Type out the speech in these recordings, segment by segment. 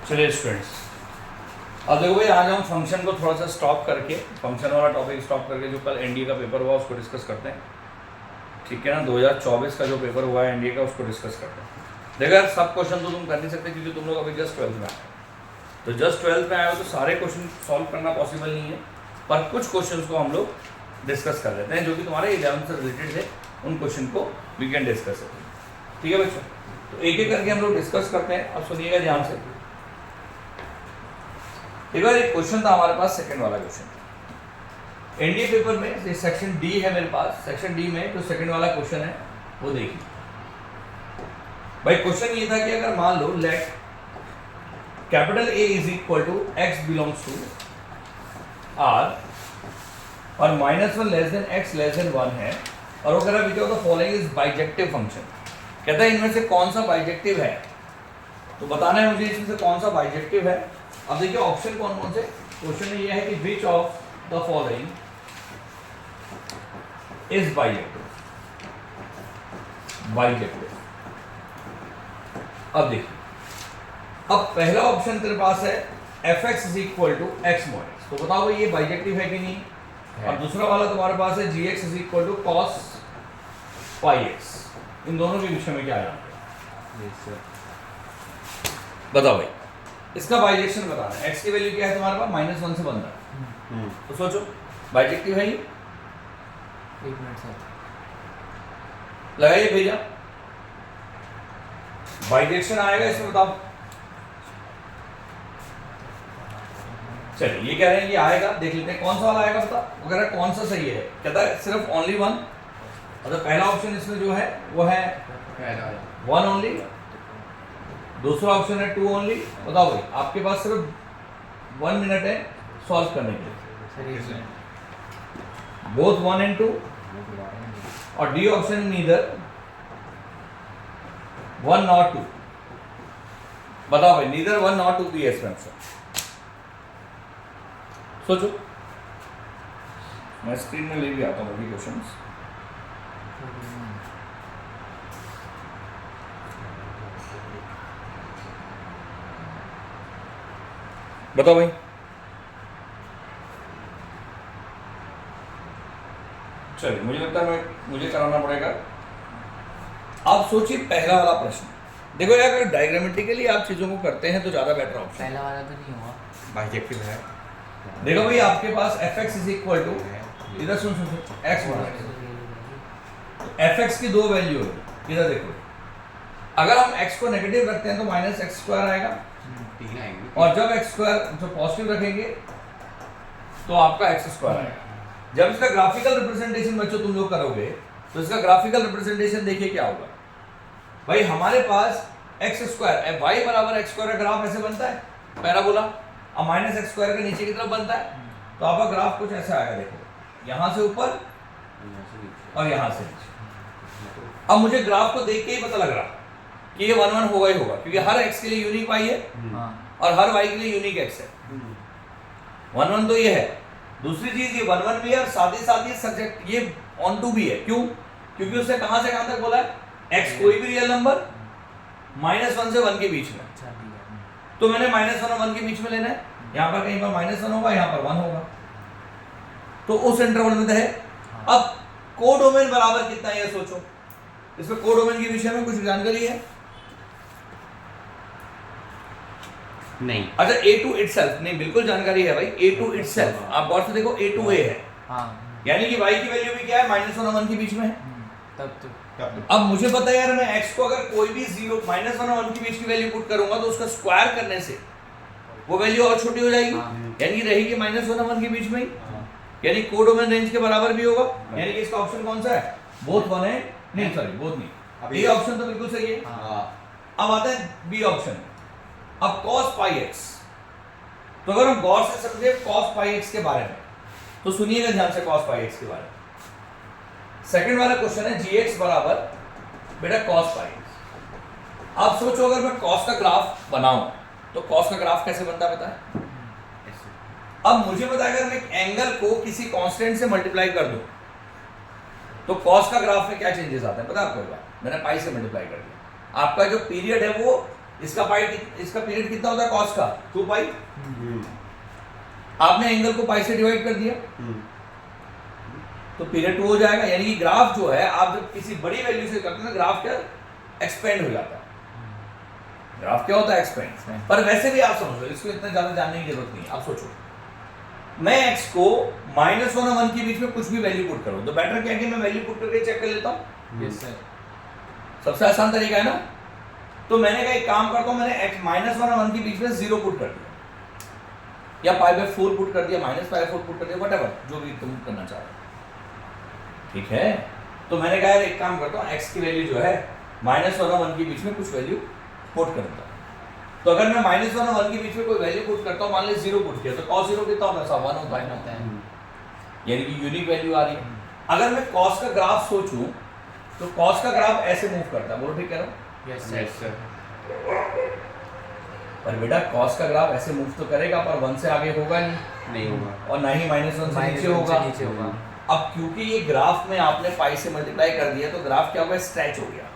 चलिए स्टूडेंट्स, अब देखो भाई आज हम फंक्शन को थोड़ा सा स्टॉप करके, फंक्शन वाला टॉपिक स्टॉप करके जो कल एनडीए का पेपर हुआ उसको डिस्कस करते हैं। ठीक है ना, 2024 का जो पेपर हुआ है एनडीए का उसको डिस्कस करते हैं। देखो यार, सब क्वेश्चन तो तुम कर नहीं सकते क्योंकि तुम लोग अभी जस्ट 12th में आए हो। तो जस्ट 12th में आए हो तो सारे क्वेश्चन सॉल्व करना पॉसिबल नहीं है, पर कुछ क्वेश्चन को हम लोग डिस्कस कर लेते हैं जो कि तुम्हारे 11th से रिलेटेड है। उन क्वेश्चन को वी कैन डिस्कस। ठीक है बच्चों, तो एक एक करके हम लोग डिस्कस करते हैं। अब सुनिएगा ध्यान से। एक बार एक क्वेश्चन था हमारे पास, सेकंड वाला क्वेश्चन एनडीए पेपर में, ये सेक्शन डी है मेरे पास। सेक्शन डी में जो सेकंड वाला क्वेश्चन है वो देखिए भाई। क्वेश्चन ये था कि अगर मान लो let capital A is equal to X belongs to R और -1 less than X less than 1 है, और वो कह रहा है the following is bijective function. कहता है इनमें से कौन सा बाइजेक्टिव है, तो बताना है मुझे इसमें से कौन सा बाइजेक्टिव है। अब देखिए ऑप्शन कौन कौन से, क्वेश्चन में ये है कि which of the following is bijective. अब देखिए, अब पहला ऑप्शन तेरे पास है fx is equal to x mod x, तो बताओ भाई ये बाइजेक्टिव है कि नहीं है। और दूसरा वाला तुम्हारे पास है gx is equal to cos pi X. इन दोनों के विषय में क्या है बताओ भाई, इसका बाइजेक्शन बताना है। x की वैल्यू क्या है तुम्हारे पास, -1 से बन रहा है, तो सोचो बाइजेक्टिव है ये। एक मिनट सर लगाइए भैया, बाइजेक्शन आएगा इसमें, बताओ। चलिए ये कह रहे हैं कि आएगा, देख लेते हैं कौन सा वाला आएगा बता। वो कह रहा है कौन सा सही है, कहता है सिर्फ ओनली वन। मतलब पहला ऑप्शन इसमें जो है वो है 1 ओनली, दूसरा ऑप्शन है 2 ओनली। बताओ भाई, आपके पास सिर्फ 1 मिनट है सॉल्व करने के लिए। बोथ 1 and 2, और डी ऑप्शन नीदर 1 nor 2। बताओ भाई, नीदर 1 nor 2 भी है इसमें आंसर। सोचो, मैं स्क्रीन में ले भी आता हूँ अभी क्वेश्चंस। बताओ भाई, चलिए मुझे लगता है मुझे कराना पड़ेगा। आप सोचिए पहला वाला प्रश्न। देखो यार, अगर डायग्रामेटिकली आप चीजों को करते हैं तो ज्यादा बेटर ऑप्शन। पहला वाला तो नहीं हुआ, बाइजेक्टिव है। देखो भाई, आपके पास fx इज इक्वल टू, इधर सुन x fx की दो वैल्यू है। इधर देखो, अगर हम x को नेगेटिव रखते हैं तो -x² आएगा, 3 आएंगे, और जब x² जो पॉजिटिव रखेंगे तो आपका x² आएगा। जब इसका ग्राफिकल रिप्रेजेंटेशन बच्चों तुम लोग करोगे तो इसका ग्राफिकल रिप्रेजेंटेशन देखिए क्या होगा भाई। हमारे पास x² y बराबर x² का ग्राफ ऐसे बनता है, पैराबोला, और -x² के नीचे की तरफ बनता है। तो आपका ग्राफ कुछ ऐसा आएगा, देखो यहाँ से ऊपर और यहाँ से नीचे। अब मुझे ग्राफ को देख के ही पता लग रहा कि ये 1 1 होगा ही होगा, क्योंकि हर x के लिए यूनिक y है और हर y के लिए यूनिक x है। 1 1 तो ये है। दूसरी चीज, ये 1 1 भी है और साथ ही सब्जेक्ट ये ऑन टू भी है। क्यों? क्योंकि उसने कहां से कहां तक बोला है, x कोई भी रियल नंबर -1 से 1 के बीच में। तो मैंने -1 और 1 के बीच में लेना है। यहाँ पर कहीं पर -1 होगा, यहाँ पर 1 होगा, तो उस इंटरवल में है। अब कोडोमेन बराबर कितना है ये सोचो। इसमें कोडोमेन के विषय में कुछ जानकारी है? नहीं। अच्छा, A2 itself, नहीं बिल्कुल जानकारी है भाई। A2 itself, आप गौर से देखो A2 A है, यानी कि y की वैल्यू भी क्या है, -1 और 1 के बीच में है। तब तो अब मुझे पता है यार, मैं x को अगर कोई भी 0 -1 और 1 के बीच की वैल्यू पुट करूंगा तो उसका स्क्वायर करने से वो वैल्यू और छोटी हो जाएगी, यानी कि रहेगी -1 और 1 के बीच में ही, यानी कोडोमेन रेंज के बराबर भी होगा। यानी कि इसका ऑप्शन कौन सा है, बोथ 1 है, नहीं सॉरी बोथ नहीं, ये ऑप्शन तो बिल्कुल सही है। अब आता है बी ऑप्शन। अब cos पाई x, तो अगर हम गौर से समझे cos पाई x के बारे में तो सुनिएगा ध्यान से cos पाई x के बारे में। सेकंड वाला क्वेश्चन है gx बराबर बेटा cos पाई x। अब सोचो, अगर मैं cos का ग्राफ बनाऊं तो cos का ग्राफ कैसे बनता है पता है? अब मुझे पता है, अगर मैं एक एंगल को किसी कांस्टेंट से मल्टीप्लाई कर दूं तो cos का ग्राफ में क्या चेंजेस आते हैं पता है आपको? मैंने पाई से मल्टीप्लाई कर दिया, आपका जो पीरियड है वो इसका पीरियड कितना होता है कॉस का 2 पाई। हम्म, आपने एंगल को पाई से डिवाइड कर दिया हम्म, तो पीरियड 2 हो जाएगा। यानी कि ग्राफ जो है आप जब किसी बड़ी वैल्यू से करते हैं ना ग्राफ क्या एक्सपेंड हो जाता है। ग्राफ क्या होता है एक्सपेंड। पर वैसे भी आप समझो इसको इतना ज्यादा जानने की जरूरत नहीं है। आप सोचो मैं x को -1 और 1 के बीच में कुछ भी वैल्यू पुट करूं तो बेटर क्या है कि मैं वैल्यू पुट करके चेक कर लेता हूं। Yes sir. सबसे आसान तरीका है ना। तो मैंने कहा एक काम करता हूं मैंने x -1 और 1 के बीच में 0 पुट कर दिया या π/4 पुट कर दिया -π/4 पुट कर दिया व्हाटएवर जो भी तुम करना चाहो। ठीक है तो मैंने कहा यार एक काम करता हूं x की वैल्यू जो है -1 और 1 के बीच में कुछ वैल्यू पुट करता हूं। तो अगर मैं -1 और 1 के बीच में कोई वैल्यू पुट करता हूं मान लीजिए 0 पुट किया तो cos 0 कितना होता है 1 होता है होता है। यानी कि यूनिक वैल्यू आ रही है। अगर मैं cos का ग्राफ सोचूं तो cos का ग्राफ ऐसे मूव करता है। बोलो ठीक कह रहा हूं। Yes yes sir. sir, पर बेटा cos का ग्राफ ऐसे मूव तो करेगा पर 1 से आगे होगा नहीं नहीं होगा। और ना ही -1 से नीचे होगा। नीचे होगा। अब क्योंकि ये ग्राफ में आपने पाई से मल्टीप्लाई कर दिया तो ग्राफ क्या होगा स्ट्रेच हो गया।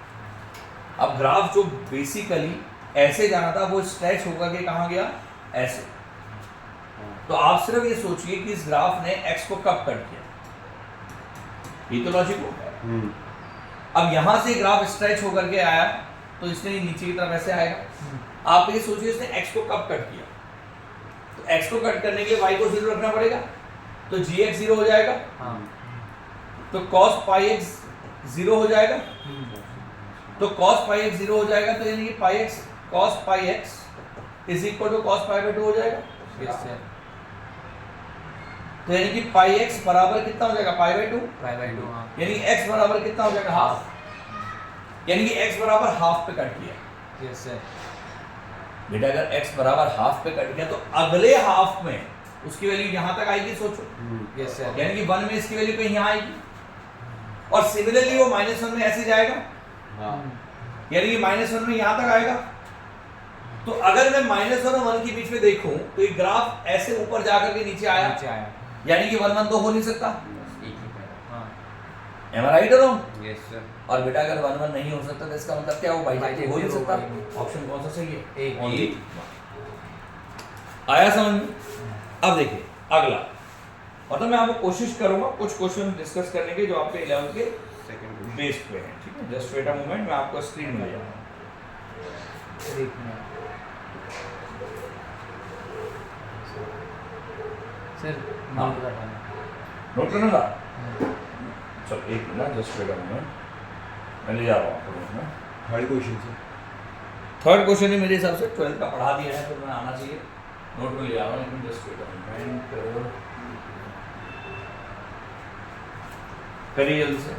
अब ग्राफ जो बेसिकली ऐसे जाना था वो स्ट्रेच होकर के कहाँ गया ऐसे। तो आप सिर्फ ये सोचिए कि इस ग्राफ ने x को कब कट किया। ये तो लॉजिक हो गया। हम्म, अब यहां से ग्राफ स्ट्रेच होकर के आया तो इसने नीचे की तरफ ऐसे आएगा। आप ये सोचिए इसने x को कब कट किया तो x को कट करने के लिए y को 0 रखना पड़ेगा तो gx 0 हो जाएगा हाँ। तो cos πx 0 हो जाएगा तो cos πx 0 हो जाएगा तो यानी कि πx cos πx is equal to cos π/2 हो जाएगा। Yes sir. तो यानी कि πx बराबर कितना हो जाएगा π/2 π/2 हाँ। यानी x बराबर कितना हो जाएगा हाफ। यानी कि x बराबर हाफ पे कट किया। Yes sir. बेटा अगर x बराबर हाफ पे कट गया तो अगले हाफ में उसकी वैल्यू यहां तक आएगी सोचो। Yes sir. यानी कि 1 में इसकी वैल्यू कहीं यहां आएगी और सिमिलरली वो -1 में ऐसे जाएगा हाँ, यानी कि -1 में यहां तक आएगा। तो अगर मैं -1 और 1 के बीच में देखूं तो ये ग्राफ ऐसे ऊपर जाकर के नीचे आया नीचे आया। यानी कि 1 1 तो हो नहीं सकता। एक ही है। हाँ। एम आई राइट और रॉन्ग। Yes sir, और बेटा अगर 1 1 नहीं हो सकता तो इसका मतलब क्या हो भाई भाई हो नहीं हो सकता। ही नहीं। ऑप्शन कौन सा सही है एक। Only आया समझ में। अब देखिए अगला मतलब मैं आपको कोशिश करूंगा कुछ क्वेश्चन डिस्कस करने के जो आपके 11 के second question. बेस पे हैं। ठीक है जस्ट वेट अ मोमेंट मैं आपको स्क्रीन में ले जाऊंगा। एक मिनट सर हाँ। नोट करवाना। नोट करना था चल एक minute just wait a moment मैं ले जा रहा हूँ आपको नोट में। Third question sir. Third question ही मेरे हिसाब से 12th का पढ़ा दिया है तो मैं आना चाहिए नोट में ले जा रहा हूँ लेकिन जस्ट वेट अ मोमेंट करिए जल्दी से।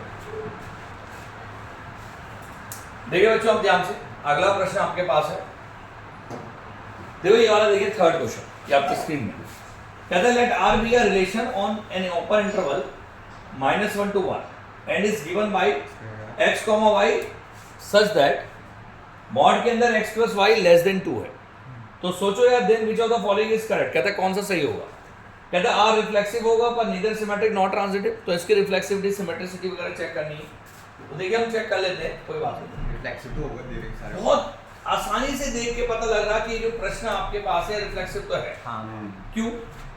देखिए बच्चों आप ध्यान से अगला प्रश्न आपके पास है। देखो ये वाला देखिए थर्ड क्वेश्चन ये आपकी स्क्रीन में कहता है let R be a relation on an open interval -1 to 1 and is given by x, y such that mod के अंदर x + y < 2 है। तो सोचो यार then which of the following is correct. कहता है कौन सा सही होगा। कहता है आर रिफ्लेक्सिव होगा पर नीदर सिमेट्रिक नॉट ट्रांजिटिव। तो इसकी रिफ्लेक्सिविटी सिमेट्रिसिटी वगैरह चेक करनी है तो देखिए हम चेक कर लेते हैं कोई बात नहीं। Reflexive तो होगा दे रहे सारे। बहुत आसानी से देख के पता लग रहा कि ये जो प्रश्न आपके पास है रिफ्लेक्सिव तो है। हाँ। क्यों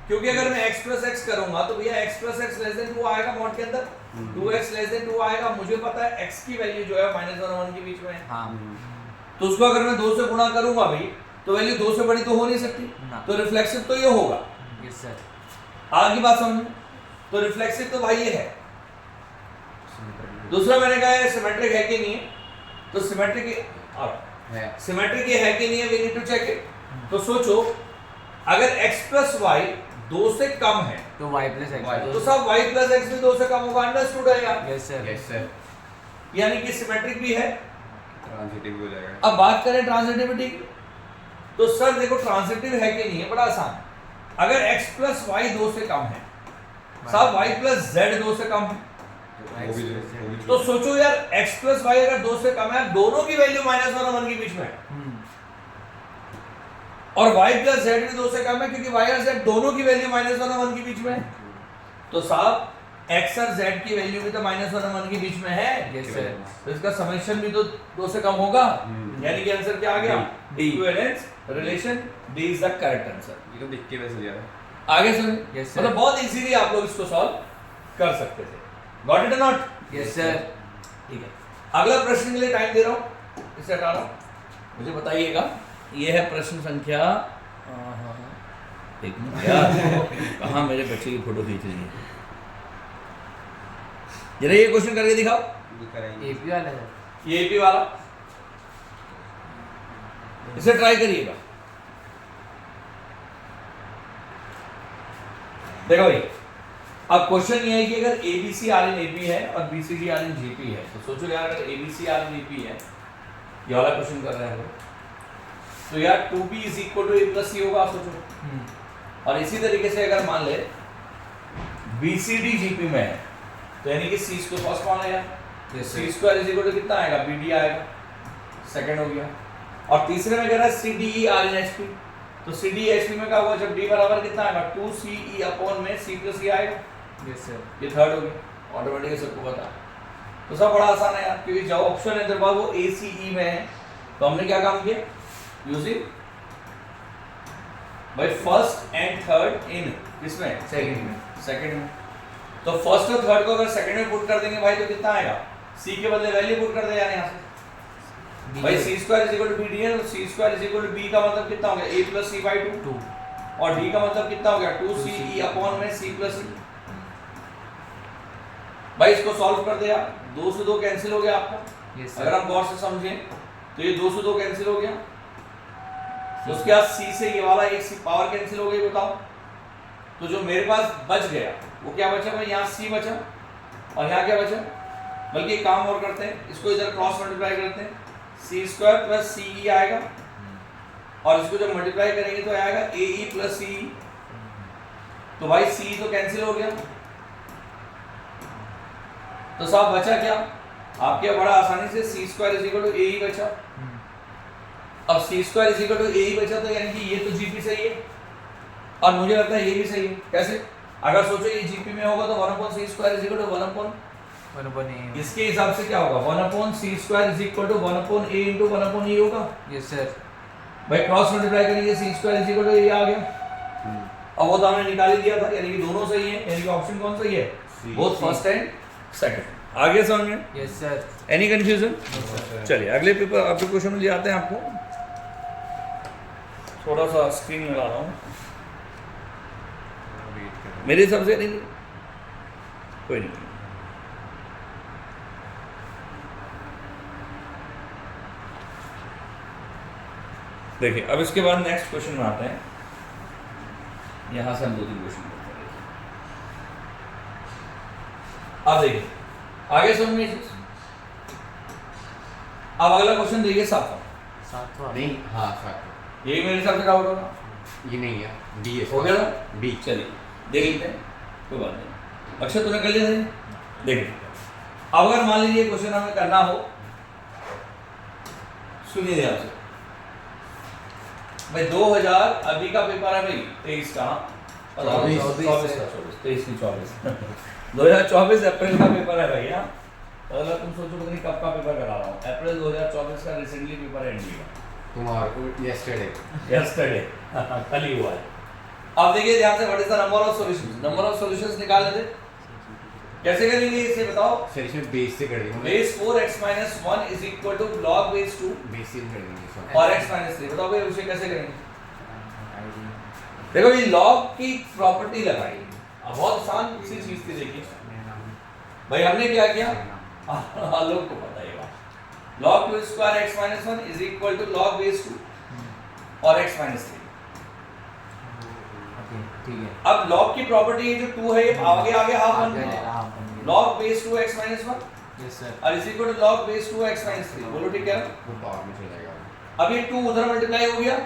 क्योंकि अगर मैं x + x करूंगा तो भैया x + x < 2 आएगा मॉड के अंदर 2x < 2 आएगा। मुझे पता है x की वैल्यू जो है -1 और 1 के बीच में है हाँ। तो उसको अगर मैं 2 से गुणा करूंगा भाई तो वैल्यू 2 से बड़ी तो हो नहीं सकती ना। तो रिफ्लेक्सिव तो ये होगा। Yes sir. आगे बात समझ तो रिफ्लेक्सिव तो भाई ये है। दूसरा मैंने कहा है सिमेट्रिक है कि नहीं है तो सिमेट्रिक ये है कि नहीं है we need to check it. तो सोचो अगर x + y 2 से कम है तो y + x तो सब y + x भी 2 से कम होगा। अंडरस्टूड है यार। Yes sir. Yes sir. यानी कि सिमेट्रिक भी है। Transitive हो जाएगा. अब बात करें ट्रांजिटिविटी की तो सर देखो ट्रांजिटिव है कि नहीं है बड़ा आसान है। अगर x + y 2 से कम है सब y + z 2 से कम है वो भी तो सोचो यार x + y अगर 2 से कम है दोनों की वैल्यू -1 और 1 के बीच में है और y + z भी 2 से कम है क्योंकि y और z दोनों की वैल्यू -1 और 1 के बीच में है। तो साहब x और z की वैल्यू भी तो -1 और 1 के बीच में है, यस सर, तो इसका समेशन भी तो 2 से कम होगा, यानी कि आंसर क्या आ गया? D. Equivalence relation, D is the correct answer. ये तो देख के वैसे लिया था। आगे सुन, Yes, sir. मतलब बहुत इजीली आप लोग इसको सॉल्व कर सकते थे। गॉट इट और नॉट? यस सर, ठीक है, अगला प्रश्न के लिए टाइम दे रहा हूँ, इसे हटा रहा हूँ, मुझे बताइएगा। ये है प्रश्न संख्या एक मिनट यार, कहाँ मेरे बच्चे की फोटो खींच रही है, जरा ये क्वेश्चन करके दिखाओ। ये करेंगे। एपी वाला है, ये एपी वाला, इसे ट्राई करिएगा। देखो भाई, अब क्वेश्चन ये है कि अगर एबीसी आर इन एपी है और बीसीडी आर इन जीपी है, तो सोचो यार अगर एबीसी आर इन एपी है, ये वाला क्वेश्चन कर रहे हैं हम लोग, तो यार 2b is equal to a plus C होगा, सोचो। और इसी तरीके से अगर मान ले बीसीडी जीपी में है, तो यानी कि सी स्क्वायर फर्स्ट कौन है यार? Yes C sir, square is equal to कितना आएगा? बीडी आएगा, सेकंड हो गया। और तीसरे में कह रहा है सीडीई आर इन एचपी, तो सीडीई एचपी में क्या होगा? जब डी बराबर कितना आएगा? 2ce अपॉन में c प्लस e आएगा, यस सर, ये थर्ड हो गया, ऑटोमेटिकली सबको पता है। तो सब बड़ा आसान है यार, क्योंकि जो ऑप्शन है तेरे पास वो ACE में है, तो हमने क्या काम किया? यूजिंग भाई फर्स्ट एंड थर्ड इन किसमें? सेकंड में, सेकंड में। तो फर्स्ट और थर्ड को अगर सेकंड में पुट कर देंगे भाई, तो कितना आएगा? c के बदले वैल्यू पुट कर दे यार यहाँ से भाई, c square is equal to bd है, तो c square is equal to b का मतलब कितना हो गया? a प्लस c बाई 2, और d का मतलब कितना हो गया? 2ce अपॉन में c प्लस e। भाई इसको सॉल्व कर दे यार, 2 से 2 कैंसिल हो गया आपका, यस अगर सर, हम गौर से समझें तो ये 2 से 2 कैंसिल हो गया, तो उसके बाद c से ये वाला एक c पावर कैंसिल हो गई, बताओ। तो जो मेरे पास बच गया वो क्या बचा भाई? यहाँ c बचा और यहाँ क्या बचा? बल्कि एक काम और करते हैं, इसको इधर क्रॉस मल्टीप्लाई करते हैं, c स्क्वायर प्लस ce आएगा, और इसको जब मल्टीप्लाई करेंगे तो आएगा ae प्लस ce। तो भाई c तो कैंसिल हो गया, तो साहब बचा क्या? आपके बड़ा आसानी से c square is equal to ae बचा। अब c square is equal to ae बचा, तो यानी कि ये तो जीपी सही है, और मुझे लगता है ये भी सही है। कैसे? अगर सोचो ये जीपी में होगा तो 1/c square is equal to 1/, इसके हिसाब से क्या होगा? 1/c square is equal to 1/a into 1/e होगा। यस सर, भाई क्रॉस मल्टीप्लाई करेंगे, c square is equal to a आ गया, अब वो तो हमने निकाल ही दिया था, यानी कि दोनों सही है, यानी कि ऑप्शन कौन सही है? Both first and second. आगे समझ में? Yes sir, any confusion? चलिए अगले पेपर आपके क्वेश्चन में ले आते हैं आपको। थोड़ा सा स्क्रीन लगा रहा हूँ, वेट कर रहे हैं। मेरे हिसाब से नहीं, कोई नहीं। देखिए अब इसके बाद नेक्स्ट क्वेश्चन में आते हैं, यहां से हम 2-3 क्वेश्चन करते हैं। अब देखिए आगे समझ में, अब अगला क्वेश्चन देखिए 7वां। नहीं, हाँ साथ यही मेरे हिसाब से डाउट होगा, ये नहीं है, डी है। हो गया ना? डी। चलिए देख लेते हैं, कोई बात नहीं। अक्षय तूने कर लिया था? देखिए अब अगर मान लीजिए क्वेश्चन हमें करना हो, सुनिए ध्यान से भाई, 2000 अभी का पेपर है भाई, 23 का, 24 2024 अप्रैल का पेपर है भाई। हाँ तो अगर तुम सोचो पता नहीं कब का पेपर करा रहा हूँ, अप्रैल 2024 का रिसेंटली पेपर है एनडी का, तुम्हारा यस्टरडे कल ही हुआ है। अब देखिए ध्यान से, what is the number of solutions? Number of solutions निकाल लेते, कैसे करेंगे इसे बताओ? सर इसमें बेस से कर देंगे। Base 4x - 1 is equal to log base 2 base से कर देंगे सर। और x - 3। बताओ भाई उसे कैसे करेंगे? देखो ये log की प्रॉपर्टी लगाई, अब बहुत आसान सी चीज थी। देखिए भाई हमने क्या किया, लोग को पता है बात, log 2 square x - 1 is equal to log base 2 और x - 3। ठीक है, अब log की प्रॉपर्टी ये जो 2 है, ये आगे आगे हाफ बन गया, log base 2 x - 1 yes sir, और is equal to log base 2 x - 3। बोलो ठीक है? वो पावर में चला जाएगा। अब ये 2 उधर मल्टीप्लाई हो गया,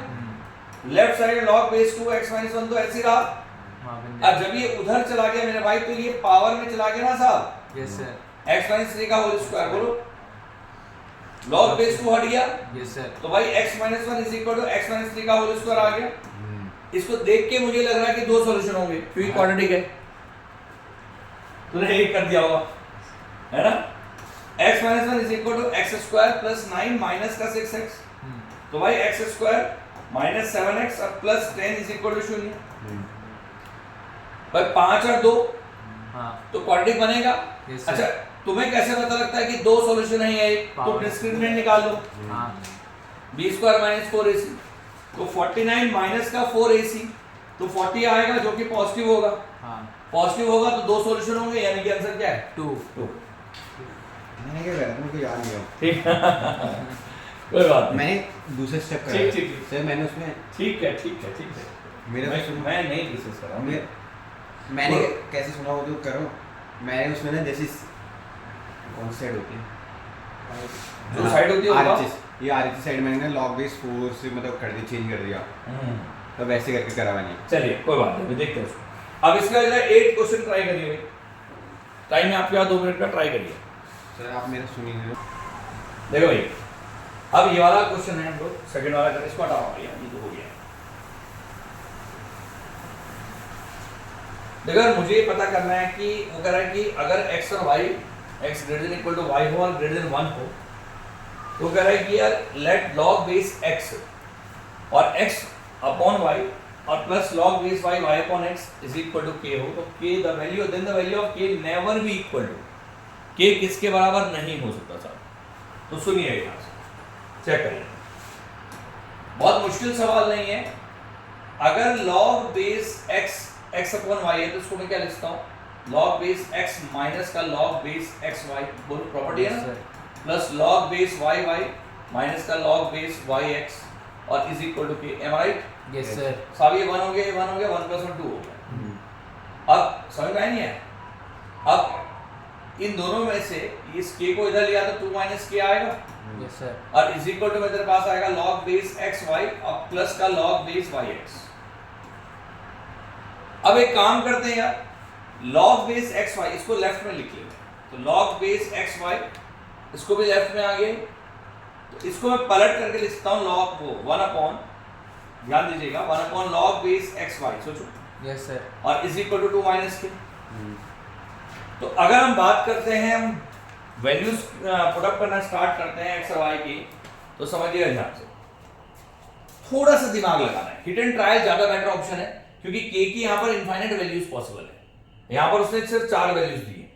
left side log base 2 x - 1 तो ऐसे ही रहा। अब जब ये उधर चला गया मेरे भाई, तो ये पावर में चला गया ना साहब, यस सर, x - 3 का होल स्क्वायर। बोलो log बेस 2 हट गया, यस सर, तो भाई x - 1 is equal to x - 3 का होल स्क्वायर आ गया। इसको देख के मुझे लग रहा है कि 2 सॉल्यूशन होंगे, क्योंकि क्वाड्रेटिक है। तूने एक कर दिया होगा, है ना। x minus 1 is equal to x square plus 9 minus का 6x, तो भाई एक्स स्क्वायर माइनस 7x और प्लस 10 इज इक्वल टू 0। भाई 5 और 2 हाँ तो क्वाड्रेटिक बनेगा। Yes, sir. अच्छा तुम्हें कैसे पता लगता है कि दो सॉल्यूशन है या एक, तो Power. डिस्क्रिमिनेंट निकाल लो, हाँ b स्क्वायर माइनस 4ac, तो 49 माइनस का 4ac, तो 40 आएगा जो कि पॉजिटिव होगा। हाँ पॉजिटिव होगा तो दो सॉल्यूशन होंगे, यानी कि आंसर क्या है 2 2। मैंने क्या करा था मुझे याद नहीं है। ठीक कोई बात नहीं, मैंने दूसरा स्टेप करा ठीक, था। ठीक, ठीक। सर मैंने उसमें ठीक है ठीक है ठीक है। मेरे मैं नहीं डिस्कस कर रहा हूँ। मैंने कैसे सुना वो जो करो, मैंने उसमें ना जैसे कौन सी साइड होती है, जो साइड होती है वो RHS, ये RHS साइड मैंने ना log base 4 से मतलब कर दिया, चेंज कर दिया, तो वैसे करके करा मैंने। चलिए कोई बात नहीं, देखते हैं उसको। अब इसका जरा 8 क्वेश्चन ट्राई करिए भाई, टाइम है आपके पास 2 मिनट का, ट्राई करिए। सर आप मेरा सुनिए। देखो भाई, अब ये वाला क्वेश्चन है हम लोग सेकंड वाला कर, इसको हटाओ भैया, ये तो हो गया। देखो मुझे ये पता करना है कि वो कह रहा है कि अगर x और y, x greater than equal to y हो और ग्रेटर देन 1 हो, तो कह रहा है कि यार लेट log बेस x और x अपॉन y और plus log base y y upon x is equal to k हो, तो k the value, then the value of k never be equal to k किसके बराबर नहीं हो सकता साहब। तो सुनिए यहाँ से चेक करिए, बहुत मुश्किल सवाल नहीं है। अगर log base x x upon y है तो इसको मैं क्या लिखता हूँ, log बेस x माइनस का log बेस x y, बोलो प्रॉपर्टी है ना, plus log base y y minus का log बेस y x और is equal to k, am I right. Yes sir सब ये 1 हो गया, ये 1 हो गया, 1 प्लस 1 2 हो गया। अब समझ में आया नहीं है, अब इन दोनों में से इस k को इधर लिया तो 2 माइनस k आएगा, यस सर और इज इक्वल टू मेरे पास आएगा log बेस x y और प्लस का log बेस y x। अब एक काम करते हैं यार, log बेस x y इसको लेफ्ट में लिख लेंगे, तो log बेस x y इसको भी लेफ्ट में आ गए, तो इसको मैं पलट करके लिखता हूं log वो 1 अपॉन, ध्यान दीजिएगा 1 upon log base x y, सोचो, यस सर और is equal to 2 minus k। तो अगर हम बात करते हैं, हम वैल्यूज पुटअप करना स्टार्ट करते हैं x और y की, तो समझिएगा ध्यान से, थोड़ा सा दिमाग लगाना है। हिट एंड ट्रायल ज्यादा बेटर ऑप्शन है, क्योंकि k की यहाँ पर इनफाइनाइट वैल्यूज पॉसिबल है, यहाँ पर उसने सिर्फ 4 वैल्यूज दी है।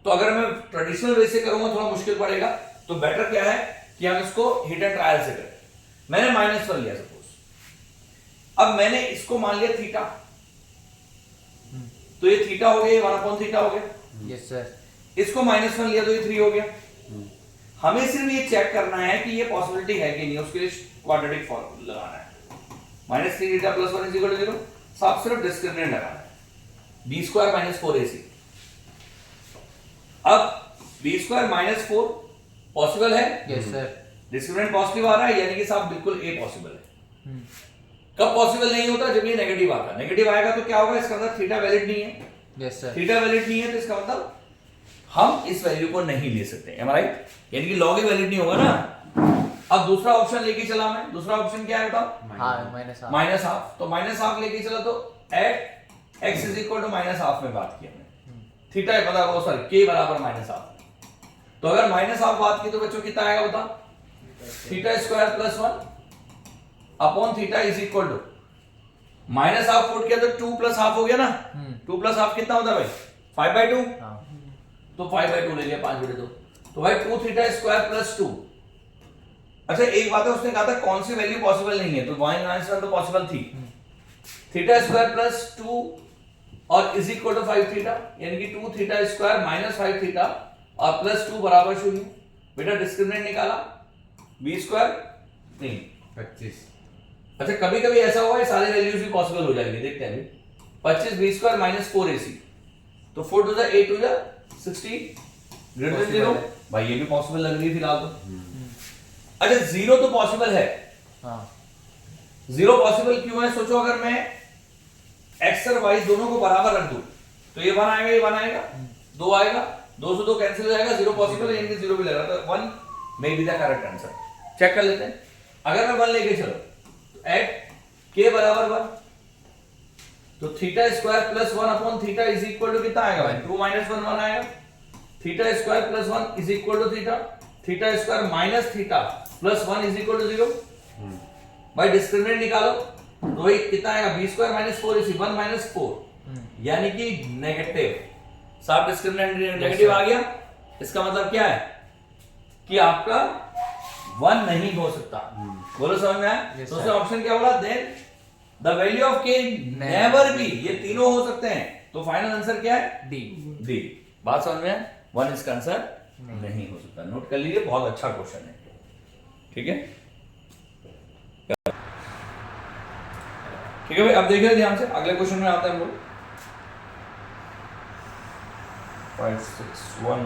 तो अगर मैं ट्रेडिशनल वे से करूंगा थोड़ा मुश्किल पड़ेगा, तो बेटर क्या है कि हम इसको हिट एंड ट्रायल से करें। मैंने -1 लिया सपोज, अब मैंने इसको मान लिया थीटा, तो ये थीटा हो गया, ये 1 अपॉन थीटा हो गया। यस सर इसको -1 लिया तो ये 3 हो गया। हमें सिर्फ ये चेक करना है कि ये पॉसिबिलिटी है कि नहीं, उसके लिए क्वाड्रेटिक फॉर्मूला लगाना है, -3 theta plus 1 is equal to 0, सब सिर्फ डिस्क्रिमिनेंट लगाना है, b स्क्वायर माइनस 4ac। अब b स्क्वायर माइनस 4 पॉसिबल है, यस सर डिस्क्रिमिनेंट पॉजिटिव आ रहा है, यानी कि साहब बिल्कुल a पॉसिबल है। कब पॉसिबल नहीं होता, जब ये नेगेटिव आता है। नेगेटिव आएगा तो क्या होगा, इसका मतलब थीटा वैलिड नहीं है, यस सर थीटा वैलिड नहीं है, तो इसका मतलब हम इस वैल्यू को नहीं ले सकते, एम आई राइट, यानी कि log वैलिड नहीं होगा ना। अब दूसरा ऑप्शन लेके चला मैं, दूसरा ऑप्शन क्या है बताओ, हाँ माइनस माइनस हाफ, तो माइनस हाफ लेके चला, तो at x is equal to minus half में बात की हमने, थीटा है पता हो, सॉरी k बराबर माइनस हाफ। तो अगर माइनस हाफ बात की तो बच्चों कितना आएगा बता, theta square plus 1 upon theta is equal to minus half put किया तो 2 प्लस हाफ हो गया ना, 2 प्लस हाफ कितना होता है भाई 5/2, हाँ तो 5/2 ले लिया 5/2, तो भाई 2 थीटा स्क्वायर प्लस 2। अच्छा एक बात है, उसने कहा था कौन सी वैल्यू पॉसिबल नहीं है, तो -1 तो पॉसिबल थी, थीटा स्क्वायर प्लस 2 और इज इक्वल टू 5 थीटा, यानी कि 2 थीटा स्क्वायर माइनस 5 थीटा और प्लस 2 बराबर 0। बेटा डिस्क्रिमिनेंट निकाला, b स्क्वायर नहीं 25। अच्छा कभी कभी ऐसा हुआ है सारे वैल्यूज भी पॉसिबल हो जाएंगे, देखते हैं अभी। 25 b स्क्वायर माइनस 4ac, तो 4 to the 8 to the 60 greater than 0, भाई ये भी पॉसिबल लग रही है फिलहाल तो। अच्छा 0 तो पॉसिबल है, हाँ 0 पॉसिबल क्यों है, सोचो अगर मैं x और y दोनों को बराबर रख दूं तो ये 1 आएगा, ये 1 आएगा, 2 आएगा, 2 से 2 कैंसिल हो जाएगा, 0 पॉसिबल है, यानी कि 0 भी लग रहा था, 1 may be the correct answer. Check कर लेते हैं, अगर मैं 1 लेके चलो तो एट k बराबर 1, तो theta square plus 1 upon theta is equal to कितना आएगा भाई? 2 माइनस 1 1 आएगा। Theta square plus 1 is equal to theta, theta square minus theta plus 1 is equal to 0। भाई डिस्क्रिमिनेंट निकालो तो भाई कितना आएगा? b square minus 4 is 1 minus 4 यानी कि नेगेटिव। साफ डिस्क्रिमिनेंट नेगेटिव आ गया। इसका मतलब क्या है कि आपका 1 नहीं हो सकता। बोलो समझ में आया? Yes, तो sir. उसका ऑप्शन क्या बोला? Then the value of k never be, ये तीनों हो सकते हैं। तो फाइनल आंसर क्या है? डी। डी। बात समझ में? 1 इसका आंसर नहीं हो सकता। नोट कर लीजिए, बहुत अच्छा क्वेश्चन है। ठीक है, ठीक है भाई। अब देखिए ध्यान से, अगले क्वेश्चन में आते हैं हम लोग। 5 6 1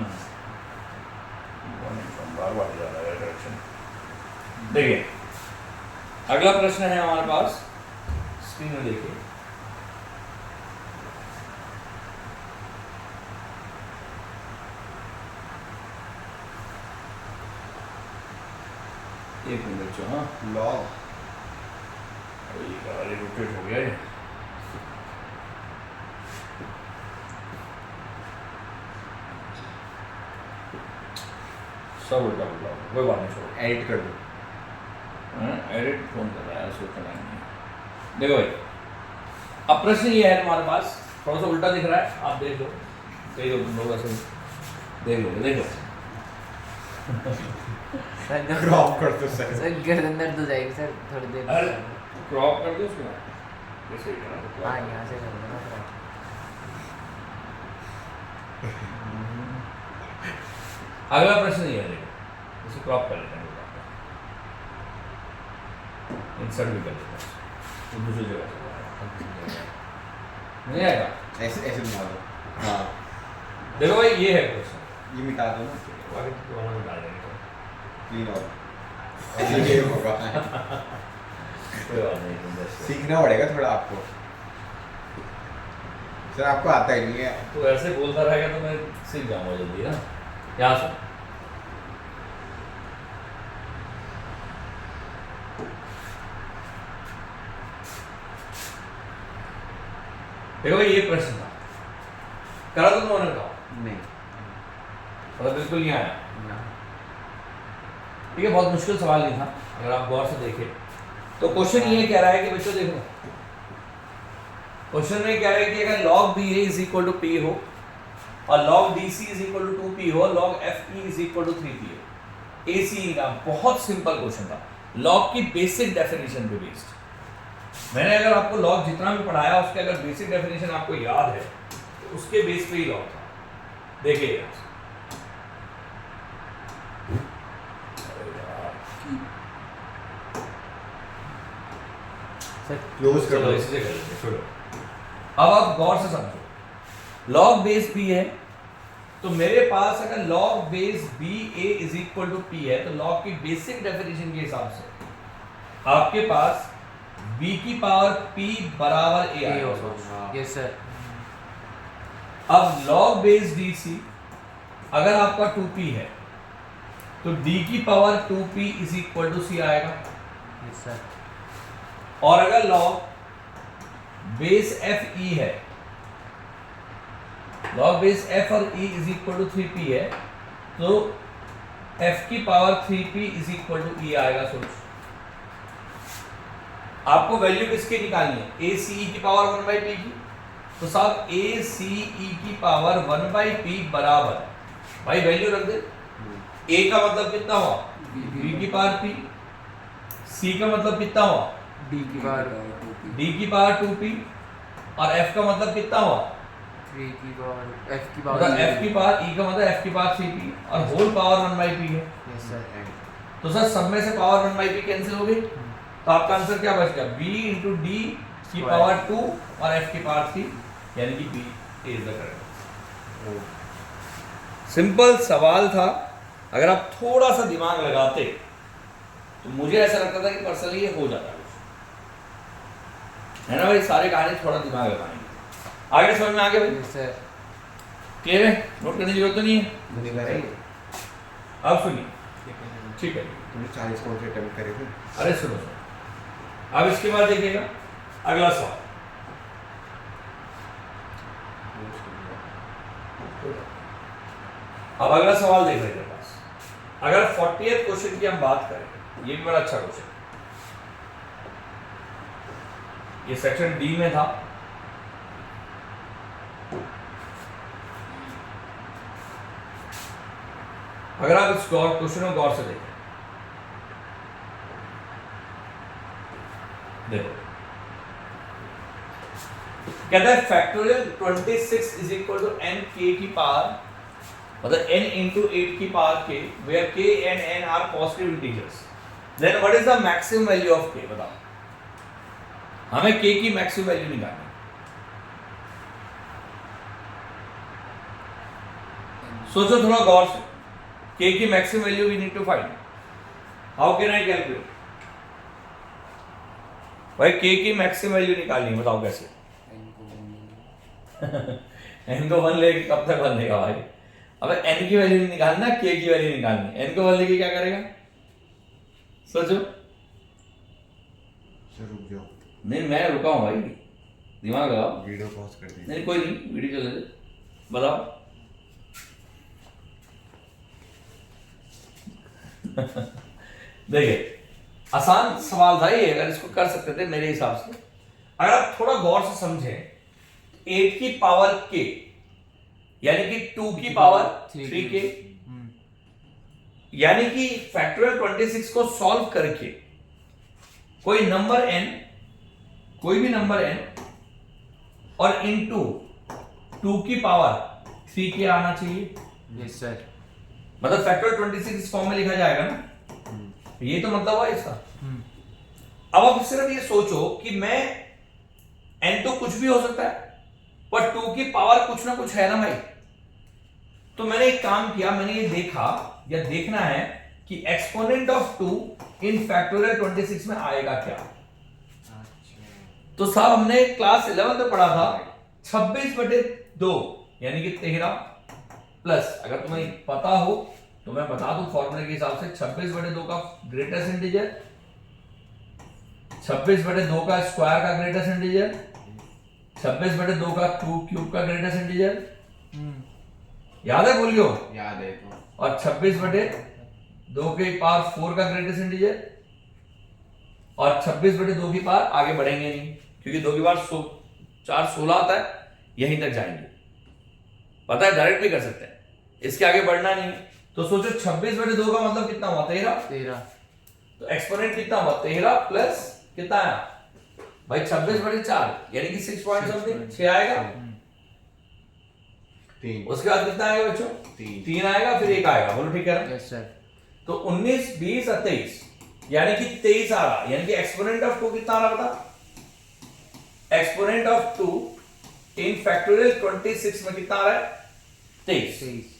बार जा रहा है डायरेक्शन। देखिए अगला प्रश्न है हमारे पास, स्क्रीन में देखिए। एक मिनट बच्चों, हाँ लॉग अरे रोटेट हो गया ये। सब उल्टा उल्टा हो गया, कोई बात नहीं, छोड़ो। एडिट कर दो। एडिट कौन कर रहा है? सोचना नहीं है। देखो भाई, अब प्रश्न ये है तुम्हारे पास, थोड़ा सा उल्टा दिख रहा है, आप देख लो, देख लो तुम लोग, ऐसे देख लो, देख लो। सर क्रॉप कर दो सर। सर गर्दन दर्द हो जाएगी सर थोड़ी देर अरे में। क्रॉप कर दो उसको, जैसे ही करा, हाँ यहाँ से कर देना थोड़ा। अगला प्रश्न ये है, देखो इसे क्रॉप कर लेते हैं, इंसर्ट भी कर लेते हैं, तो दूसरी जगह नहीं आएगा। ऐसे ऐसे बना दो। हाँ देखो भाई, ये है क्वेश्चन, ये मिटा दो ना, आगे तो हम लोग डाल देंगे। क्लीन और ये होगा। कोई बात नहीं, तुम बस सीखना पड़ेगा थोड़ा आपको। सर आपको आता ही नहीं है। तो ऐसे बोलता रहेगा तो मैं सीख जाऊंगा जल्दी ना। यहाँ सुन, देखो भाई, ये प्रश्न था, करा तुम लोगों ने? बताओ। नहीं मतलब बिल्कुल नहीं आया। ना। ठीक है, बहुत मुश्किल सवाल नहीं था अगर आप गौर से देखें तो। क्वेश्चन ये कह रहा है कि बच्चों देखो, क्वेश्चन में कह रहा है कि अगर log BA is equal to P हो और log DC is equal to 2P हो, log FE is equal to 3P हो। ACE का बहुत सिंपल क्वेश्चन था, log की बेसिक डेफिनेशन पे बेस्ड। मैंने अगर आपको log जितना भी पढ़ाया उसके अगर बेसिक डेफिनेशन आपको याद है तो उसके बेस पे ही log था। देखिए सर क्लोज कर चलो दो। इसी से कर लेते हैं, छोड़ो। अब आप गौर से समझो, log बेस b है तो मेरे पास अगर log base BA is equal to P है तो log की बेसिक डेफिनेशन के हिसाब से आपके पास b की पावर P बराबर A आएगा। Yes sir. अब log बेस DC अगर आपका 2P है तो D की power 2P is equal to C आएगा। Yes sir. और अगर log बेस FE है, log बेस F और E is equal to 3P है तो F की power 3P is equal to E आएगा। सोच, आपको वैल्यू किसकी निकालनी है? ACE की पावर 1 बाई P की। तो साहब ACE की पावर 1 बाई P बराबर, भाई वैल्यू रख दे। A का मतलब कितना हुआ? B की पावर P। C का मतलब कितना हुआ? डी की पावर D की पावर 2P। और F का मतलब कितना हुआ? 3 की पावर F की मतलब पावर F की पावर E का मतलब F की पावर 3P और होल पावर 1 बाई P है। Yes sir. तो सर सब में से पावर 1 बाई P कैंसिल हो गई तो आपका आंसर क्या बच गया? B इंटू D की पावर 2 और F की पावर 3, यानी कि B is the correct. Simple सवाल था, अगर आप थोड़ा सा दिमाग लगाते तो मुझे ऐसा लगता था कि पर्सनली ये हो जाता है ना भाई। सारे कहानी थोड़ा दिमाग लगाएंगे। आगे समझ में आ गया भाई? Yes sir. क्लियर है? नोट करने की जरूरत तो नहीं है। मुझे लगा ये अब सुनिए, ठीक है। तुमने 40 कौन से अटेम्प्ट करे थे? अरे सुनो सुनो, अब इसके बाद देखिएगा अगला सवाल। अब अगला सवाल देख रहे हैं पास। अगर 40th क्वेश्चन की हम बात करें, ये भी बड़ा अच्छा क्वेश्चन, ये सेक्शन डी में था। अगर आप इस क्वेश्चन को गौर से देखें, देखो कहता है factorial 26 is equal to n k की पावर, मतलब n into 8 की power k, where k and n are positive integers. Then what is the maximum value of k? बताओ, हमें k की मैक्सिमम वैल्यू निकालनी है। सोचो थोड़ा गौर से, k की maximum value we need to find. How can I calculate? भाई k की मैक्सिमम वैल्यू निकालनी है, बताओ कैसे? n को 1 लेके कब तक 1 लेगा भाई? अबे n की वैल्यू निकालना, k की वैल्यू निकालनी। n को 1 लेके क्या करेगा? सोचो। सर रुक जाओ, नहीं मैं रुका हूं भाई, दिमाग लगाओ। वीडियो पॉज कर दीजिए। नहीं कोई नहीं, वीडियो चलने दे, बताओ। देखिए आसान सवाल था ये, अगर इसको कर सकते थे मेरे हिसाब से। अगर आप थोड़ा गौर से समझें, 8 की पावर k यानी कि 2 की पावर 3k, यानी कि फैक्टोरियल 26 को सॉल्व करके कोई नंबर n, कोई भी नंबर n और इनटू 2 की पावर 3k आना चाहिए। Yes sir. मतलब फैक्टोरियल 26 इस फॉर्म में लिखा जाएगा ना, ये तो मतलब हुआ इसका। अब आप सिर्फ ये सोचो कि मैं n तो कुछ भी हो सकता है, पर 2 की पावर कुछ ना कुछ है ना भाई। तो मैंने एक काम किया, मैंने ये देखा या देखना है कि एक्सपोनेंट ऑफ 2 इन फैक्टोरियल 26 में आएगा क्या। तो साहब हमने क्लास 11 में पढ़ा था 26/2 यानी कि 13 प्लस, अगर तुम्हें पता हो तो मैं बता दूं फॉर्मूले के हिसाब से, 26/2 का ग्रेटेस्ट इंटीजर, 26/2 का स्क्वायर का ग्रेटेस्ट इंटीजर, 26/2 का क्यूब का ग्रेटेस्ट इंटीजर। याद है? बोलियो। याद है तो। और 26/2 के पावर 4 का ग्रेटेस्ट इंटीजर, और 26/2 की पावर आगे बढ़ेंगे नहीं, क्योंकि 2 की पावर 4 16 आता है, यहीं तक जाएंगे। पता है, डायरेक्ट भी कर सकते हैं, इसके आगे बढ़ना नहीं है। तो सोचो 26/2 का मतलब कितना हुआ? 13। तो एक्सपोनेंट कितना हुआ? 13 प्लस कितना आया भाई? 26/4 यानी कि 6 पॉइंट समथिंग 6 आएगा। 3। उसके बाद कितना आएगा बच्चों? 3 आएगा, फिर 1 आएगा। बोलो ठीक है? Yes sir. तो 19 20 और 23 यानी कि 23 आ रहा, यानी कि एक्सपोनेंट ऑफ 2 कितना आ रहा बता? एक्सपोनेंट ऑफ 2 इन फैक्टोरियल 26 में कितना आ रहा है? 23।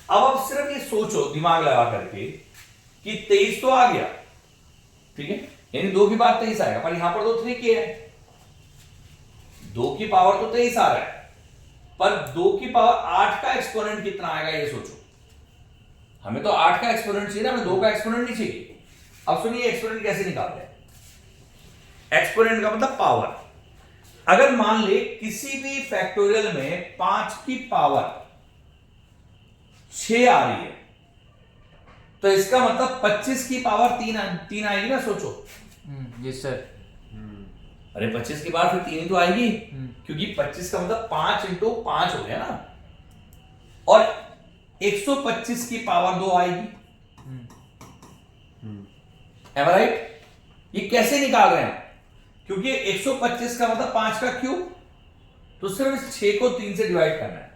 अब आप सिर्फ ये सोचो दिमाग लगा करके कि 23 तो आ गया, ठीक है, यानी 2 की पावर 23 आएगा, पर यहां पर तो 3k है। 2 की पावर तो 23 आ रहा है, पर 2 की पावर 8 का एक्सपोनेंट कितना आएगा ये सोचो। हमें तो 8 का एक्सपोनेंट चाहिए ना, हमें 2 का एक्सपोनेंट नहीं चाहिए। अब सुनिए एक्सपोनेंट कैसे निकालते हैं। एक्सपोनेंट का मतलब पावर। अगर मान ले किसी भी फैक्टोरियल में 5 की पावर 6 आ रही है, तो इसका मतलब 25 की पावर 3 आएगी ना, सोचो। Yes sir. अरे 25 की पावर फिर 3 ही तो आएगी, क्योंकि 25 का मतलब 5 इंटू 5 हो गया ना, और 125 की पावर 2 आएगी। M I right? ये कैसे निकाल रहे हैं? क्योंकि 125 का मतलब 5 का क्यूब, तो सिर्फ इस 6 को 3 से डिवाइड करना है।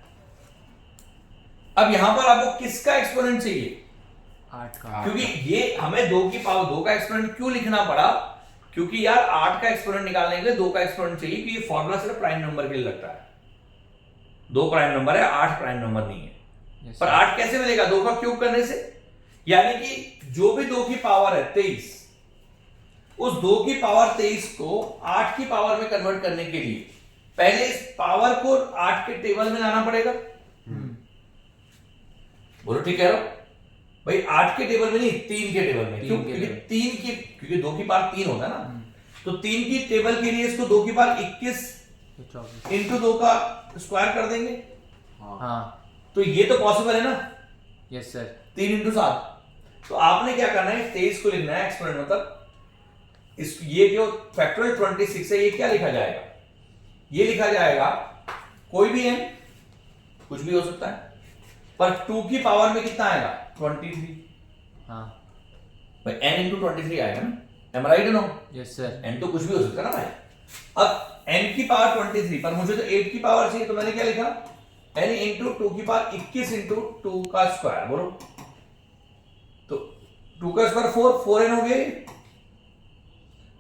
अब यहां पर आपको किसका एक्सपोनेंट चाहिए? 8 का। क्योंकि ये हमें 2 की पावर 2 का एक्सपोनेंट क्यों लिखना पड़ा? क्योंकि यार 8 का एक्सपोनेंट निकालने के लिए 2 का एक्सपोनेंट चाहिए, क्योंकि ये फॉर्मूला सिर्फ प्राइम नंबर के लिए लगता है। 2 प्राइम नंबर है, 8 प्राइम नंबर नहीं है। पर 8 कैसे मिलेगा? 2 का क्यूब करने से। यानी कि जो भी 2 की पावर है 23, उस 2 की पावर 23 को 8 की पावर में कन्वर्ट करने के लिए पहले इस पावर को 8 के टेबल में लाना पड़ेगा। बोलो ठीक कह रहा हूं भाई? 8 के टेबल में नहीं, 3 के टेबल में। क्यों? क्योंकि 2 की पावर 3 होता है ना, तो 3 की टेबल के लिए इसको 2 की पावर 21 इंटू 2 का स्क्वायर कर देंगे। हाँ। तो ये तो पॉसिबल है ना, यस सर 3 इंटू 7। तो आपने क्या करना है, 23 को लिखना है एक्सपोनेंट, मतलब इस ये जो फैक्टोरियल 26 है ये क्या लिखा जाएगा, ये लिखा जाएगा कोई भी n, कुछ भी हो सकता है, पर 2 की पावर में कितना आएगा 23। हाँ भाई n इंटू 23 आएगा ना, am right no, yes sir n तो कुछ भी हो सकता है ना भाई। अब n की पावर 23, पर मुझे तो 8 की पावर चाहिए, तो मैंने क्या लिखा n इंटू 2 की पावर 21 इंटू 2 का स्क्वायर, बोलो तो 2 का स्क्वायर 4n हो गया ये,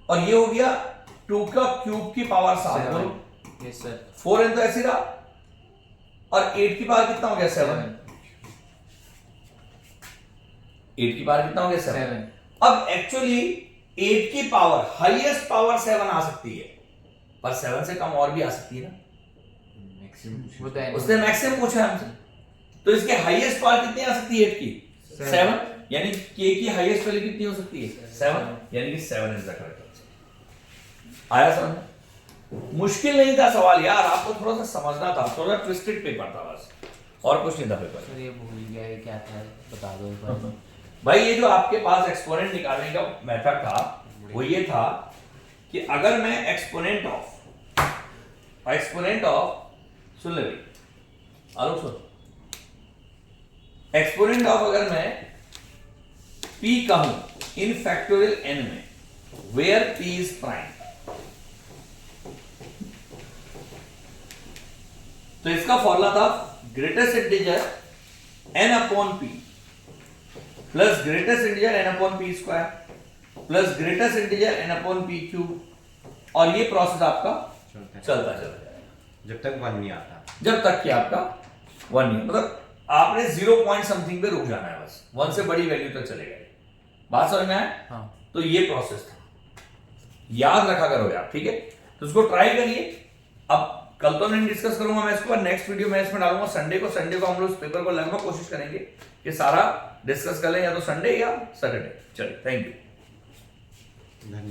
और ये हो गया 2 का क्यूब की पावर 7, बोलो यस सर 4n तो ऐसे रहा, और 8 की पावर कितना हो गया 7, 8 की पावर कितना हो गया 7। 7 अब एक्चुअली 8 की पावर हाईएस्ट पावर 7 आ सकती है, पर 7 से कम और भी आ सकती है ना, वो तो है उसने मैक्सिमम पूछा है हमसे, तो इसके हाईएस्ट पावर कितनी आ सकती है 8 की 7, यानी k की हाईएस्ट वैल्यू कितनी हो सकती है 7, यानी कि 7 इज द करेक्ट आंसर। आया समझ? मुश्किल नहीं था सवाल यार, आपको थोड़ा सा समझना था, थोड़ा ट्विस्टेड पेपर था बस, और कुछ नहीं था पेपर। सर ये भूल गया ये क्या था, बता दो एक बार। भाई ये जो आपके पास एक्सपोनेंट निकालने का मेथड था वो ये था कि अगर मैं एक्सपोनेंट ऑफ सुन ले भाई, आलोक सुन, एक्सपोनेंट ऑफ अगर मैं p कहूं इन फैक्टोरियल n में, वेयर p इज प्राइम, तो इसका फॉर्मूला था greatest integer n upon p plus greatest integer n upon p square plus greatest integer n upon p cube, और ये प्रोसेस आपका चलता जाएगा जब तक 1 नहीं आता, जब तक कि आपका 1 नहीं, मतलब आपने 0 पॉइंट समथिंग पे रुक जाना है बस, 1 से बड़ी वैल्यू तक चलेगा। बात समझ में आया? हाँ तो ये प्रोसेस था, याद रखा करो यार, ठीक है? तो उसको ट्राई करिए। अब कल तो नहीं डिस्कस करूंगा मैं इसको, नेक्स्ट वीडियो मैं इसमें डालूंगा संडे को हम लोग इस पेपर को लगभग कोशिश करेंगे कि सारा डिस्कस कर लें, या तो संडे या सैटरडे। चलिए, थैंक यू। धन्यवाद।